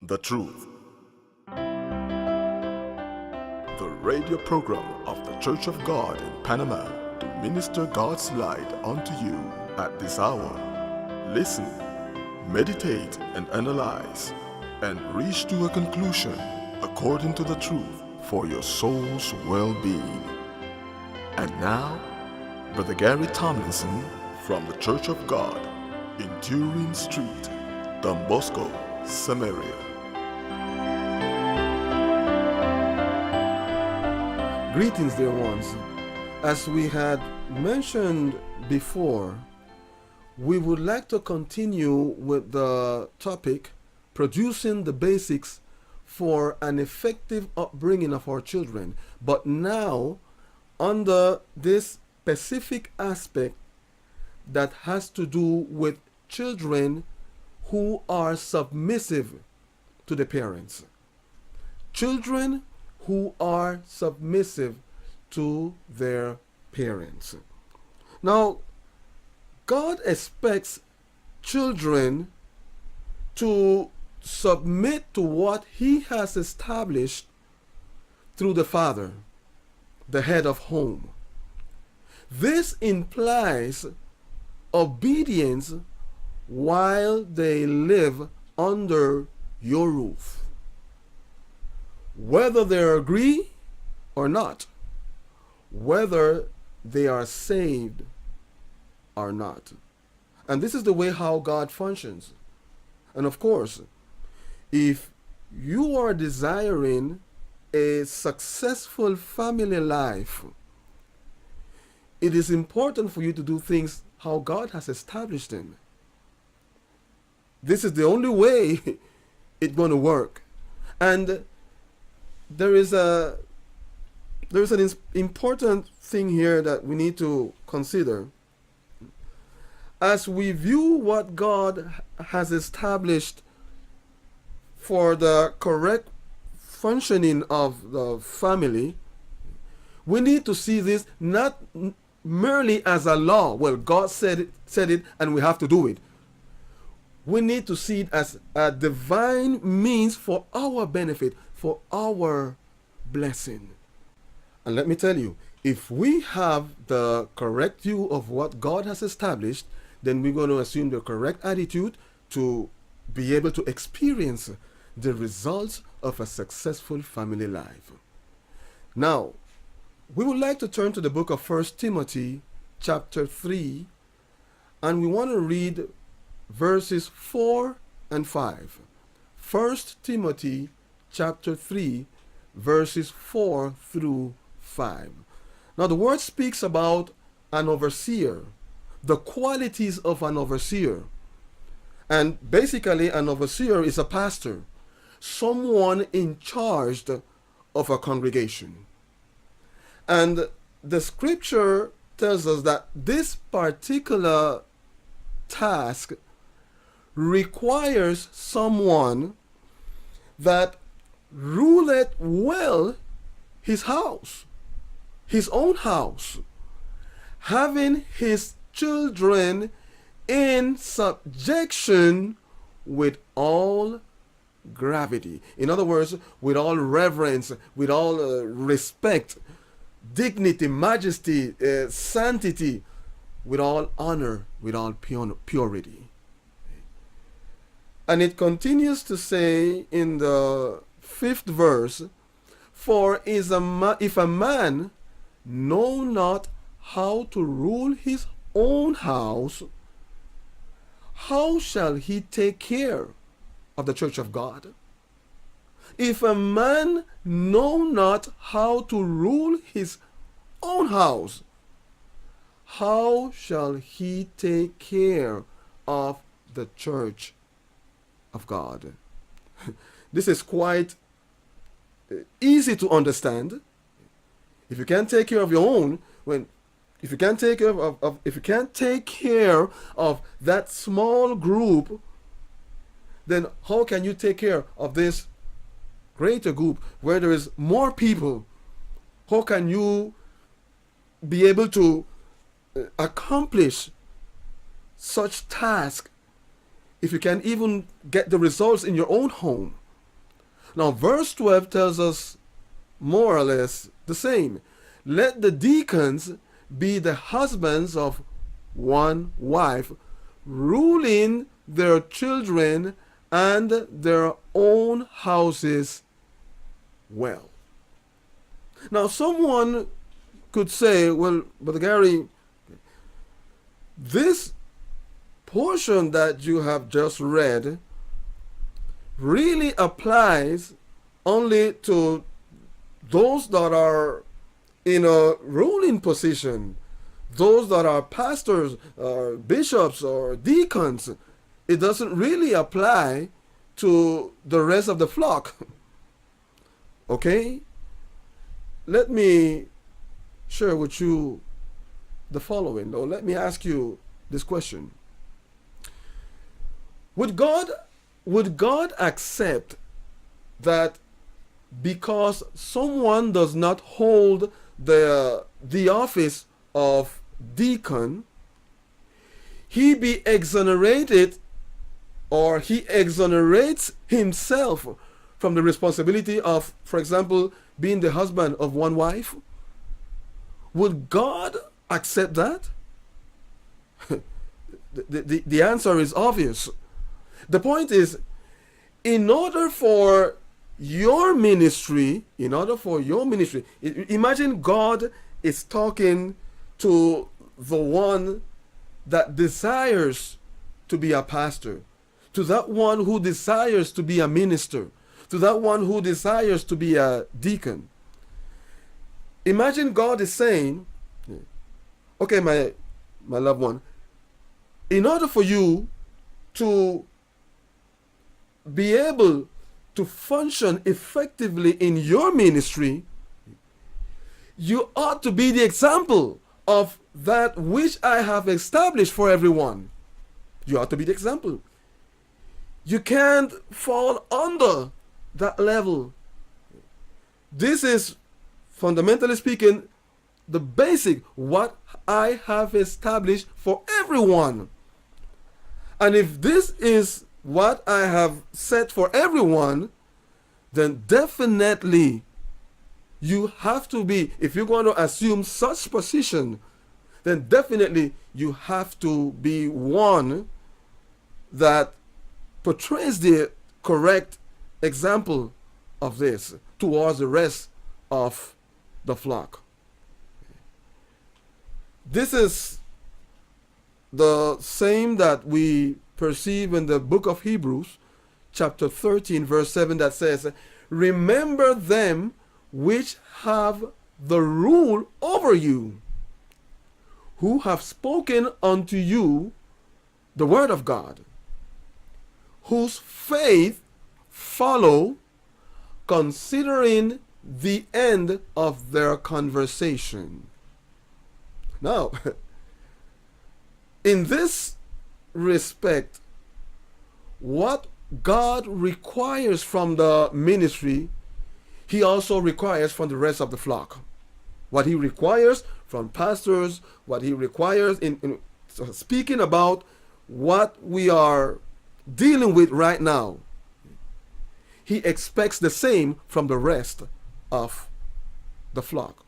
The Truth, the radio program of the Church of God in Panama to minister God's light unto you at this hour. Listen, meditate, and analyze, and reach to a conclusion according to the truth for your soul's well-being. And now, Brother Gary Tomlinson from the Church of God in Turin Street, Don Bosco, Samaria. Greetings, dear ones. As we had mentioned before, we would like to continue with the topic, producing the basics for an effective upbringing of our children. But now, under this specific aspect that has to do with children who are submissive to the parents. Children who are submissive to their parents. Now, God expects children to submit to what He has established through the Father, the head of home. This implies obedience while they live under your roof, whether they agree or not, whether they are saved or not. And this is the way how God functions. And of course, if you are desiring a successful family life, it is important for you to do things how God has established them. This is the only way it's going to work. And there is an important thing here that we need to consider. As we view what God has established for the correct functioning of the family, we need to see this not merely as a law. Well, God said it and we have to do it. We need to see it as a divine means for our benefit, for our blessing. And let me tell you, if we have the correct view of what God has established, then we're going to assume the correct attitude to be able to experience the results of a successful family life. Now, we would like to turn to the book of 1 Timothy chapter 3, and we want to read verses 4 and 5. 1 Timothy chapter 3, verses 4 through 5. Now the word speaks about an overseer, the qualities of an overseer. And basically an overseer is a pastor, someone in charge of a congregation. And the scripture tells us that this particular task requires someone that ruleth well his house, his own house, having his children in subjection with all gravity. In other words, with all reverence, with all respect, dignity, majesty, sanctity, with all honor, with all purity. And it continues to say in the 5th verse, for if a man know not how to rule his own house, how shall he take care of the church of God? If a man know not how to rule his own house, how shall he take care of the church of God? This is quite easy to understand. If you can't take care of your own, if you can't take care of that small group, then how can you take care of this greater group where there is more people? How can you be able to accomplish such task if you can even get the results in your own home? Now, verse 12 tells us more or less the same. Let the deacons be the husbands of one wife, ruling their children and their own houses well. Now, someone could say, well, Brother Gary, this portion that you have just read really applies only to those that are in a ruling position, those that are pastors or bishops or deacons. It doesn't really apply to the rest of the flock. Okay? Let me share with you the following, though. Let me ask you this question. Would God accept that because someone does not hold the office of deacon, he be exonerated, or he exonerates himself from the responsibility of, for example, being the husband of one wife? Would God accept that? The answer is obvious. The point is, in order for your ministry, imagine God is talking to the one that desires to be a pastor, to that one who desires to be a minister, to that one who desires to be a deacon. Imagine God is saying, okay, my loved one, in order for you to be able to function effectively in your ministry, you ought to be the example of that which I have established for everyone. You ought to be the example. You can't fall under that level. This is, fundamentally speaking, the basic, what I have established for everyone. And if this is what I have set for everyone, then definitely you have to be, if you're going to assume such position, then definitely you have to be one that portrays the correct example of this towards the rest of the flock. This is the same that we perceive in the book of Hebrews, chapter 13, verse 7, that says, remember them which have the rule over you, who have spoken unto you the word of God, whose faith follow, considering the end of their conversation. Now, in this respect, what God requires from the ministry, he also requires from the rest of the flock. What he requires from pastors, what he requires in speaking about what we are dealing with right now, he expects the same from the rest of the flock.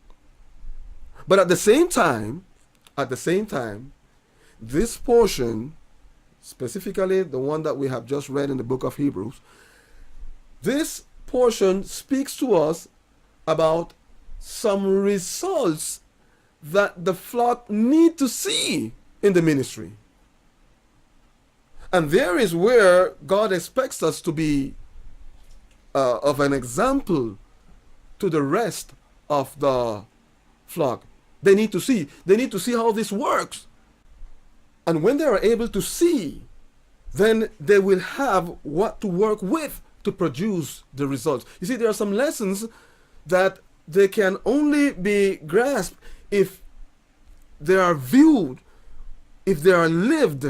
But at the same time, this portion, specifically the one that we have just read in the book of Hebrews, this portion speaks to us about some results that the flock need to see in the ministry. And there is where God expects us to be of an example to the rest of the flock. They need to see how this works. And when they are able to see, then they will have what to work with to produce the results. You see, there are some lessons that they can only be grasped if they are viewed, if they are lived.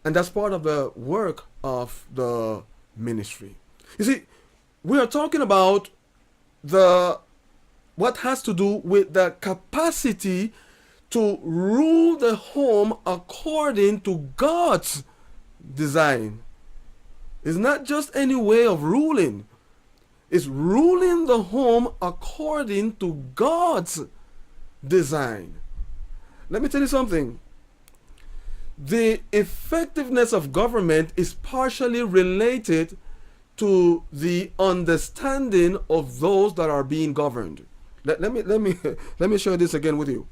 And that's part of the work of the ministry. You see, we are talking about what has to do with the capacity to rule the home according to God's design. It's not just any way of ruling. is ruling the home according to God's design. Let me tell you something. The effectiveness of government is partially related to the understanding of those that are being governed. Let me share this again with you.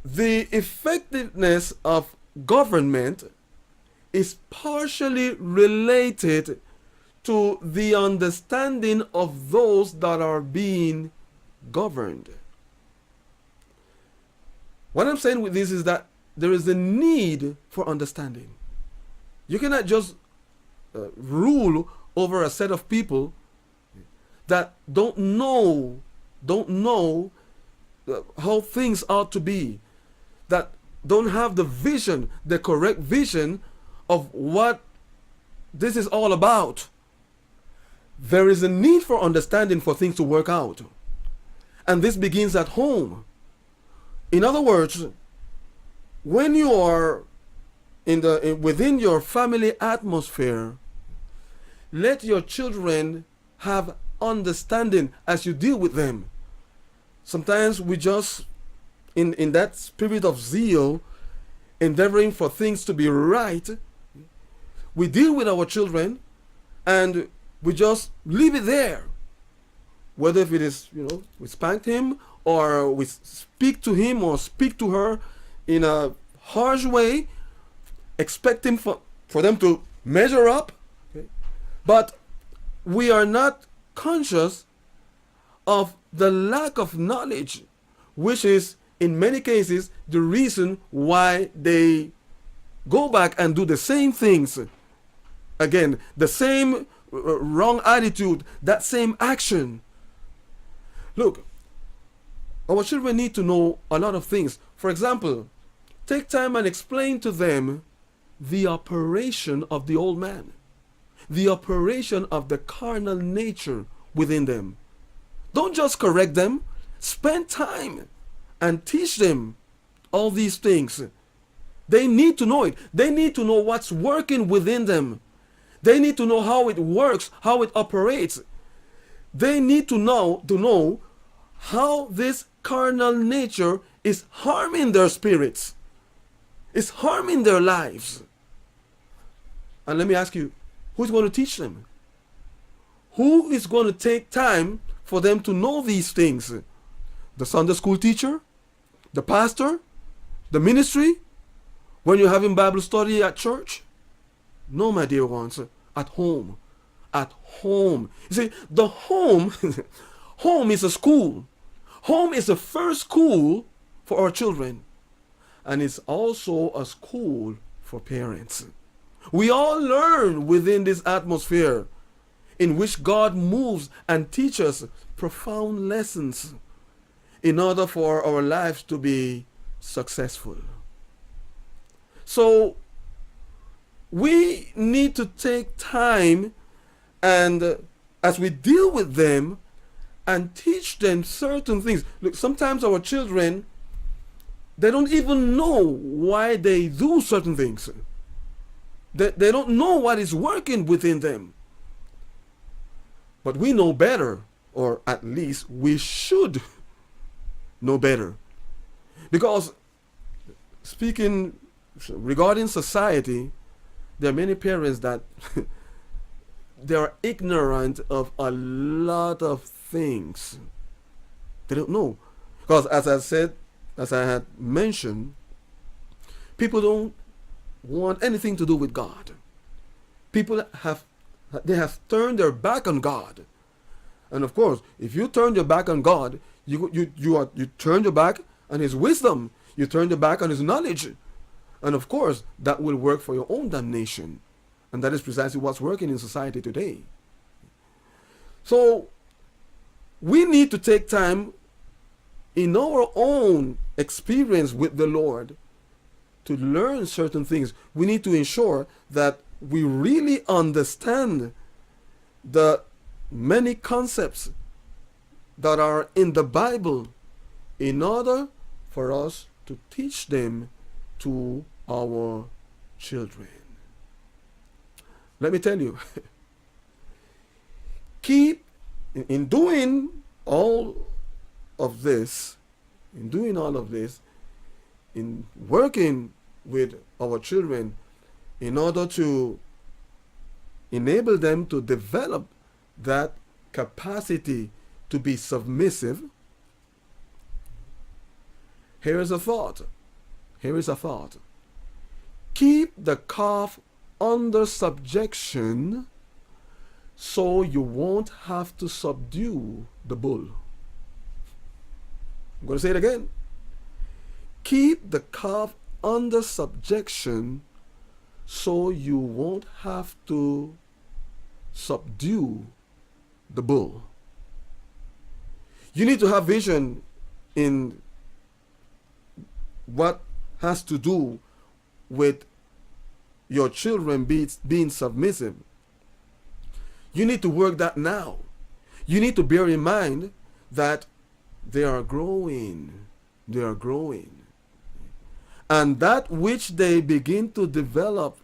The effectiveness of government is partially related to the understanding of those that are being governed. What I'm saying with this is that there is a need for understanding. You cannot just rule over a set of people that don't know how things ought to be, that don't have the vision, the correct vision of what this is all about. There is a need for understanding for things to work out. And this begins at home. In other words, when you are within your family atmosphere, let your children have understanding as you deal with them. Sometimes we just, in that spirit of zeal, endeavoring for things to be right, we deal with our children and we just leave it there. Whether if it is, we spank him or we speak to him or speak to her in a harsh way, expecting for them to measure up. Okay? But we are not conscious of the lack of knowledge, which is in many cases the reason why they go back and do the same things again, the same wrong attitude, that same action. Look, our children need to know a lot of things. For example, take time and explain to them the operation of the old man, the operation of the carnal nature within them. Don't just correct them. Spend time and teach them all these things. They need to know it. They need to know what's working within them. They need to know how it works, how it operates. They need to know how this carnal nature is harming their spirits, is harming their lives. And let me ask you, who's going to teach them? Who is going to take time for them to know these things? The Sunday school teacher? The pastor? The ministry? When you're having Bible study at church? No, my dear ones. At home. At home. You see, the home, home is a school. Home is the first school for our children. And it's also a school for parents. We all learn within this atmosphere in which God moves and teaches profound lessons in order for our lives to be successful. So we need to take time and as we deal with them and teach them certain things. Look, sometimes our children, they don't even know why they do certain things. They don't know what is working within them. But we know better, or at least we should know better. Because speaking regarding society, there are many parents that they are ignorant of a lot of things. They don't know. Because as I had mentioned, people don't want anything to do with God. People have turned their back on God. And of course, if you turn your back on God, you turn your back on his wisdom. You turn your back on his knowledge. And of course, that will work for your own damnation. And that is precisely what's working in society today. So, we need to take time in our own experience with the Lord to learn certain things. We need to ensure that we really understand the many concepts that are in the Bible in order for us to teach them to our children. Let me tell you, Keep in doing all of this, in doing all of this, in working with our children in order to enable them to develop that capacity to be submissive. Here is a thought. Here is a thought. Keep the calf under subjection so you won't have to subdue the bull. I'm going to say it again. Keep the calf under subjection so you won't have to subdue the bull. You need to have vision in what has to do with your children being submissive. You need to work that now. You need to bear in mind that they are growing. They are growing. And that which they begin to develop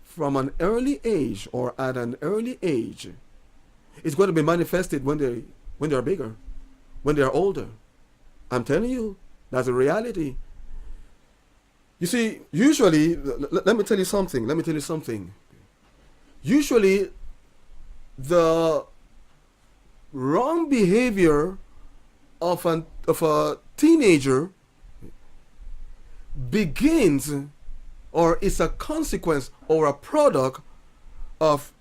from an early age or at an early age is going to be manifested when they are bigger, when they are older. I'm telling you, that's a reality. You see, usually, let me tell you something. Let me tell you something. Usually, the wrong behavior of a teenager begins or is a consequence or a product of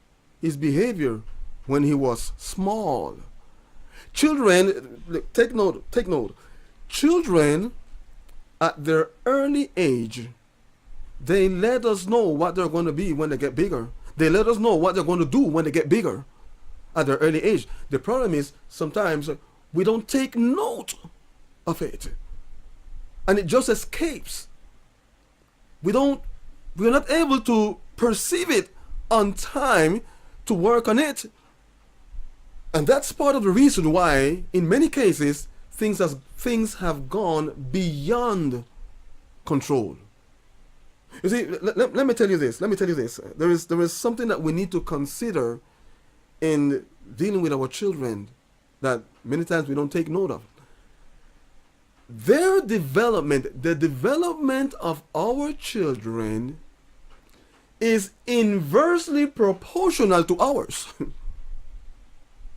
his behavior when he was small. Children, take note. Children at their early age, they let us know what they're going to be when they get bigger. They let us know what they're going to do when they get bigger at their early age. The problem is sometimes we don't take note of it. And it just escapes. We're not able to perceive it on time to work on it. And that's part of the reason why, in many cases, things have gone beyond control. You see, let me tell you this. There is something that we need to consider in dealing with our children that many times we don't take note of. Their development, the development of our children, is inversely proportional to ours.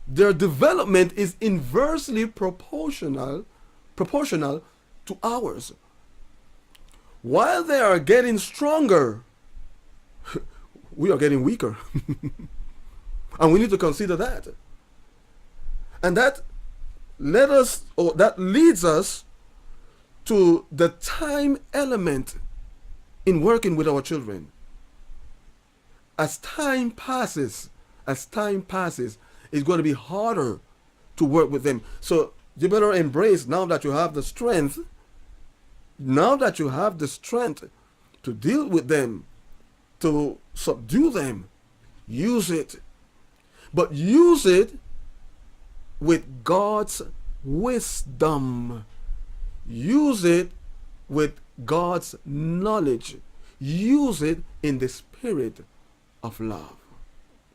Their development is inversely proportional to ours. While they are getting stronger, we are getting weaker. And we need to consider that. And that leads us to the time element in working with our children. As time passes, it's going to be harder to work with them. So you better embrace, now that you have the strength to deal with them, to subdue them, use it. But use it with God's wisdom. Use it with God's knowledge. Use it in the spirit of love.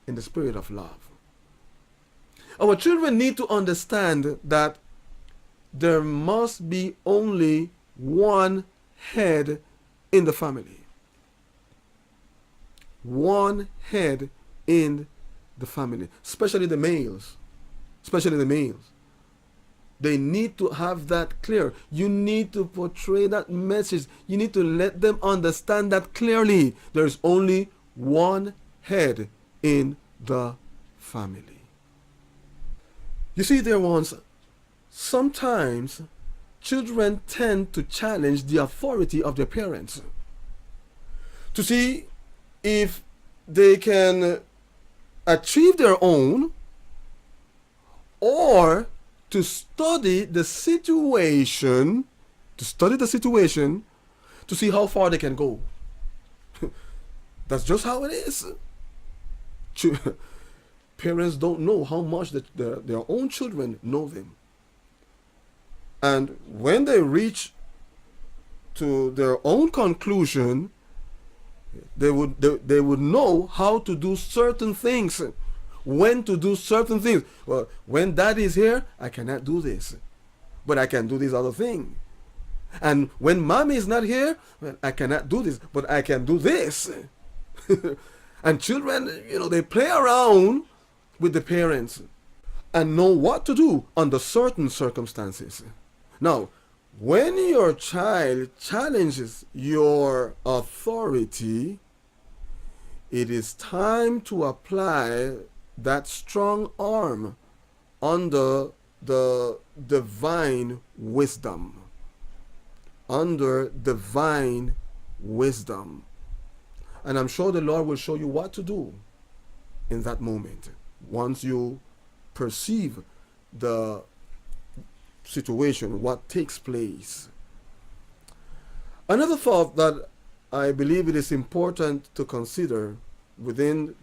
In the spirit of love. Our children need to understand that there must be only one head in the family. One head in the family. Especially the males. They need to have that clear. You need to portray that message. You need to let them understand that clearly. There is only one head in the family. You see, dear ones, sometimes children tend to challenge the authority of their parents to see if they can achieve their own, or to study the situation to see how far they can go. That's just how it is. Parents don't know how much their own children know them. And when they reach to their own conclusion, they would know how to do certain things when to do certain things. Well, when daddy is here, I cannot do this, but I can do this other thing. And when mommy is not here, well, I cannot do this, but I can do this. And children, they play around with the parents and know what to do under certain circumstances. Now, when your child challenges your authority, it is time to apply that strong arm under the divine wisdom. Under divine wisdom. And I'm sure the Lord will show you what to do in that moment once you perceive the situation, what takes place. Another thought that I believe it is important to consider within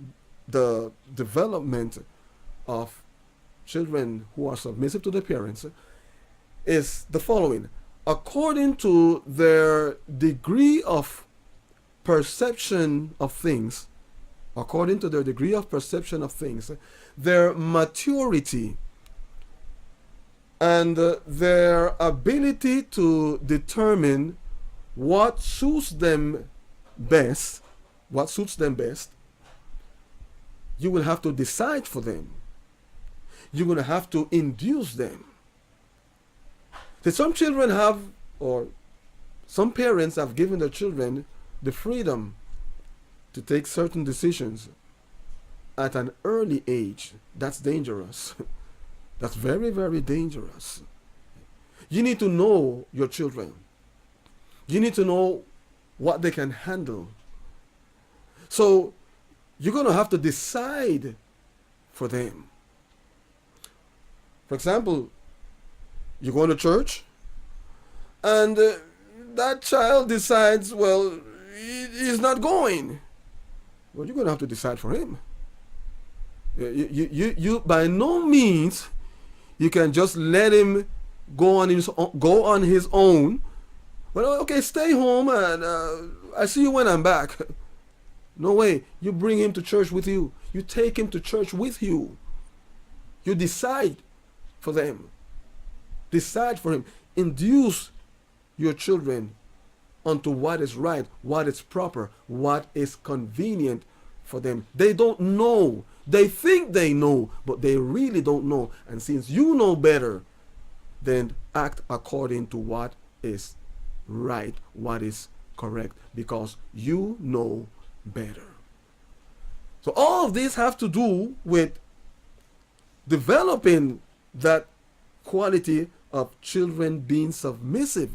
the development of children who are submissive to their parents is the following. According to their degree of perception of things, their maturity and their ability to determine what suits them best, you will have to decide for them. You're going to have to induce them. So some children have, or some parents have given their children the freedom to take certain decisions at an early age. That's dangerous. That's very, very dangerous. You need to know your children. You need to know what they can handle. So you're going to have to decide for them. For example, you go to church and that child decides, well, he's not going. Well, you're going to have to decide for him. You by no means you can just let him go on his own. Well, okay, stay home and I see you when I'm back. No way. You bring him to church with you. You take him to church with you. You decide for them. Decide for him. Induce your children onto what is right, what is proper, what is convenient for them. They don't know. They think they know, but they really don't know. And since you know better, then act according to what is right, what is correct, because you know better. So all of these have to do with developing that quality of children being submissive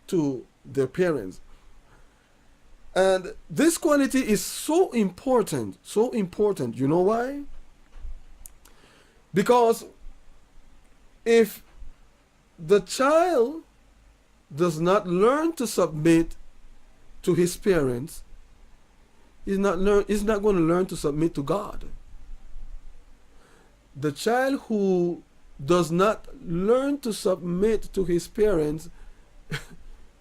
to their parents. And this quality is so important, so important. You know why? Because if the child does not learn to submit to his parents, he's not going to learn to submit to God. The child who does not learn to submit to his parents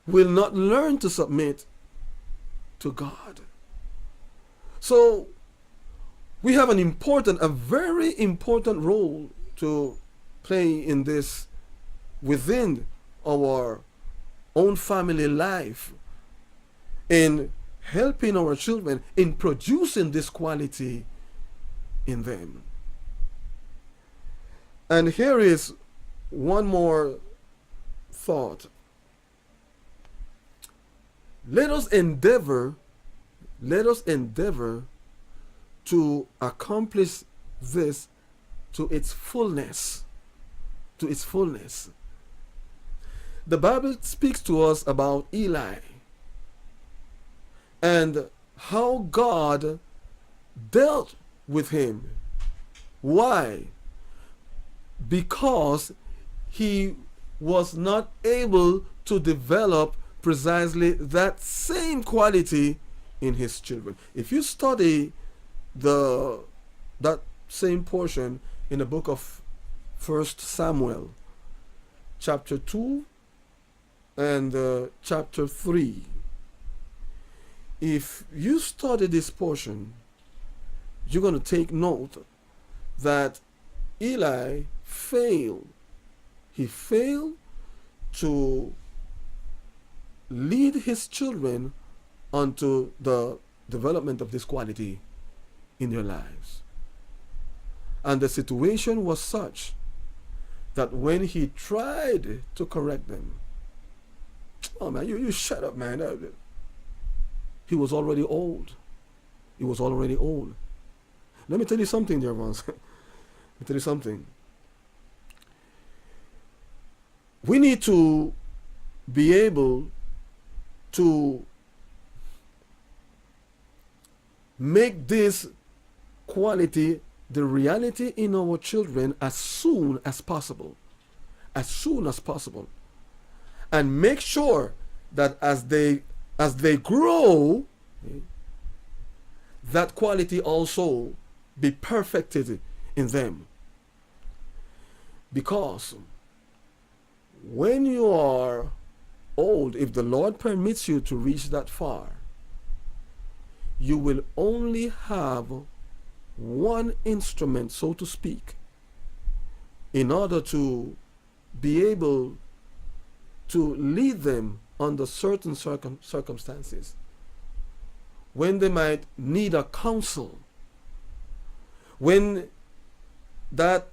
will not learn to submit to God. So we have a very important role to play in this within our own family life, in helping our children, in producing this quality in them. And here is one more thought. Let us endeavor to accomplish this to its fullness. To its fullness. The Bible speaks to us about Eli and how God dealt with him. Why? Because he was not able to develop precisely that same quality in his children. If you study that same portion in the book of 1 Samuel, chapter 2 and chapter 3, if you study this portion, you're going to take note that Eli failed. He failed to lead his children onto the development of this quality in their lives. And the situation was such that when he tried to correct them, oh man, you shut up, man. He was already old. He was already old. Let me tell you something, dear ones. Let me tell you something. We need to be able to make this quality the reality in our children as soon as possible. As soon as possible. And make sure that as they grow, that quality also be perfected in them. Because when you are old, if the Lord permits you to reach that far, you will only have one instrument, so to speak, in order to be able to lead them under certain circumstances. When they might need a counsel, when that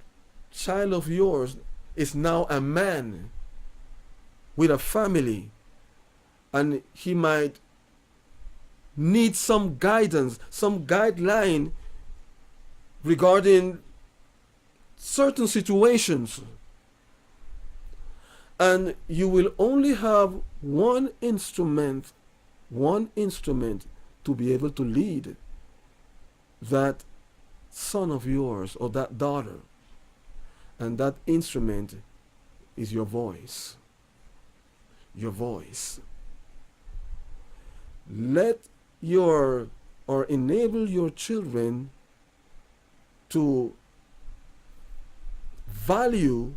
child of yours is now a man with a family, and he might need some guidance, some guideline regarding certain situations. And you will only have one instrument to be able to lead that son of yours or that daughter. And that instrument is your voice. Your voice. Let your, or enable your children to value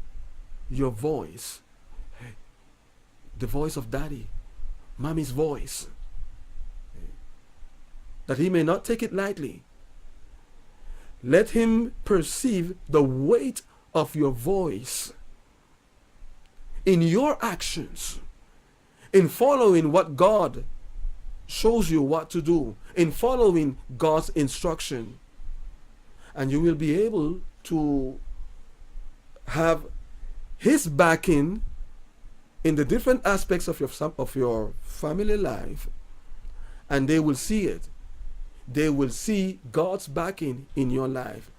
your voice. The voice of daddy, mommy's voice. That he may not take it lightly. Let him perceive the weight of your voice in your actions, in following what God shows you what to do, in following God's instruction. And you will be able to have his backing in the different aspects of your family life, and they will see it. They will see God's backing in your life,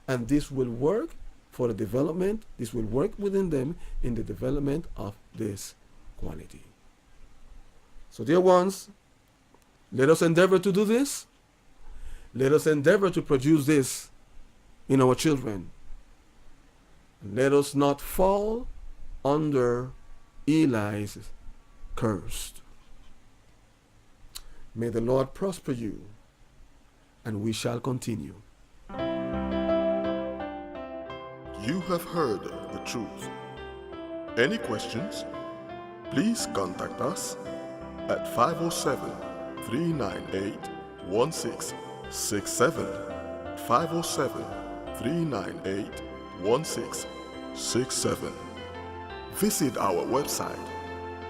and this will work for the development. This will work within them in the development of this quality. So, dear ones, let us endeavor to do this. Let us endeavor to produce this in our children. Let us not fall under Eli's curse. May the Lord prosper you, and we shall continue. You have heard the truth. Any questions? Please contact us at 507-398-1667. 507-398-1667. Visit our website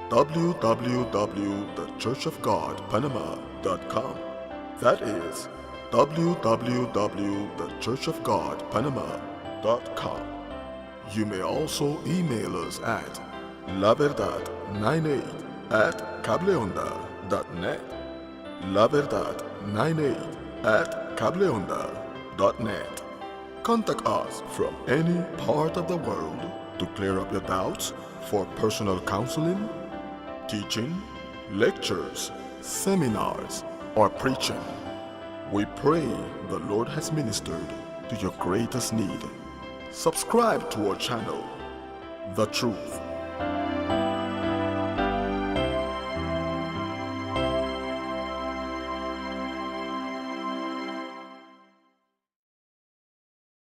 www.thechurchofgodpanama.com. That is www.thechurchofgodpanama.com. You may also email us at laverdad98@cableonda.net. laverdad98@cableonda.net. Contact us from any part of the world to clear up your doubts for personal counseling, teaching, lectures, seminars, or preaching. We pray the Lord has ministered to your greatest need. Subscribe to our channel, The Truth.